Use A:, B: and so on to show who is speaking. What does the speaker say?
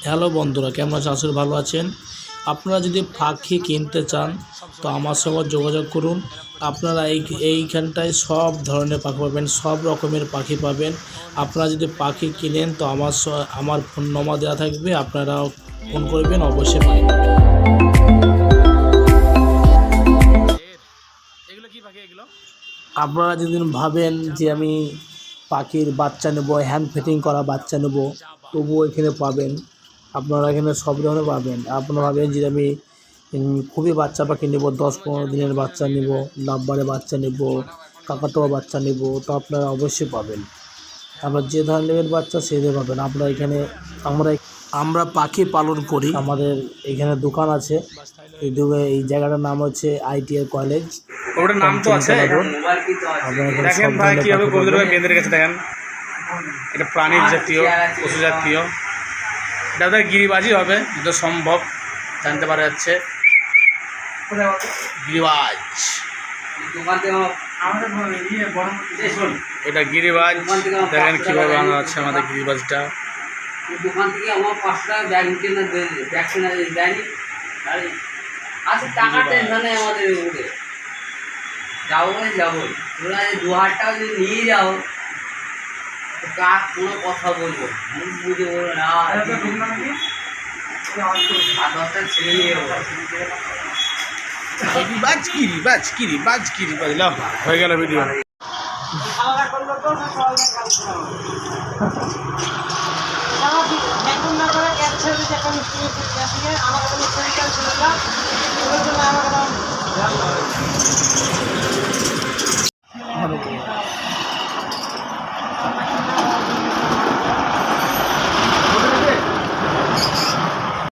A: Hello বন্ধুরা, কেমন আছেন? আসলে ভালো আছেন। আপনারা যদি পাখি কিনতে চান তো আমার সঙ্গে যোগাযোগ করুন। আপনারা এইখানটায় সব ধরনের পাখি পাবেন, সব রকমের পাখি পাবেন। আপনারা যদি পাখি কিনেন তো আমার ফোন নম্বর দেওয়া থাকবে, আপনারা ফোন করবেন, অবশ্যই পাখি পাবেন। আপনারা যদি ভাবেন যে আমি পাখির বাচ্চা নেব, হ্যান্ড ফিটিং করা বাচ্চা নেব, তবুও এখানে পাবেন। আপনারা এখানে সব ধরনের পাবেন। আপনারা ভাবেন যে আমি খুবই বাচ্চা পাখি নেব, 10-15 দিনের বাচ্চা নেব, লাভবারের বাচ্চা নেব, কাকাতুয়া বাচ্চা নেব, তো আপনারা অবশ্যই পাবেন। আপনার যে ধরনের বাচ্চা সেই ধরনের পাবেন। আপনারা এখানে আমরা পাখি পালন করি। আমাদের এখানে দোকান আছে। এই জায়গাটার নাম হচ্ছে ITI কলেজ।
B: ওটার নাম তো আছে। দেখেন ভাই কীভাবে কবুতরকে বেঁধে রেখেছে, দেখেন এটা প্রাণীর জাতীয়, পশু জাতীয়। এটা ওদের গিরিবাজি হবে, যত সম্ভব জানতে পারা যাচ্ছে। গিরিবাজ, এটা গিরিবাজ। দেখেন কীভাবে বানানো আছে আমাদের গিরিবাজটা।
C: দোকান থেকে আমার 500 টাকা ব্যাগ কিনে ব্যাগ কিনে দেয়নি। আচ্ছা, টাকার টেনশন নেই আমাদের উপরে। যাবো মানে যাবো, তোমরা 2000 টাকা যদি নিয়ে যাও তো কার কোনো কথা বলবো, মুখ বুঝে বলবো না। 7-10টা ছেলে নিয়ে যাবো।
B: গিরিবাজ লাও, হয়ে গেল ভিডিও।
D: আমার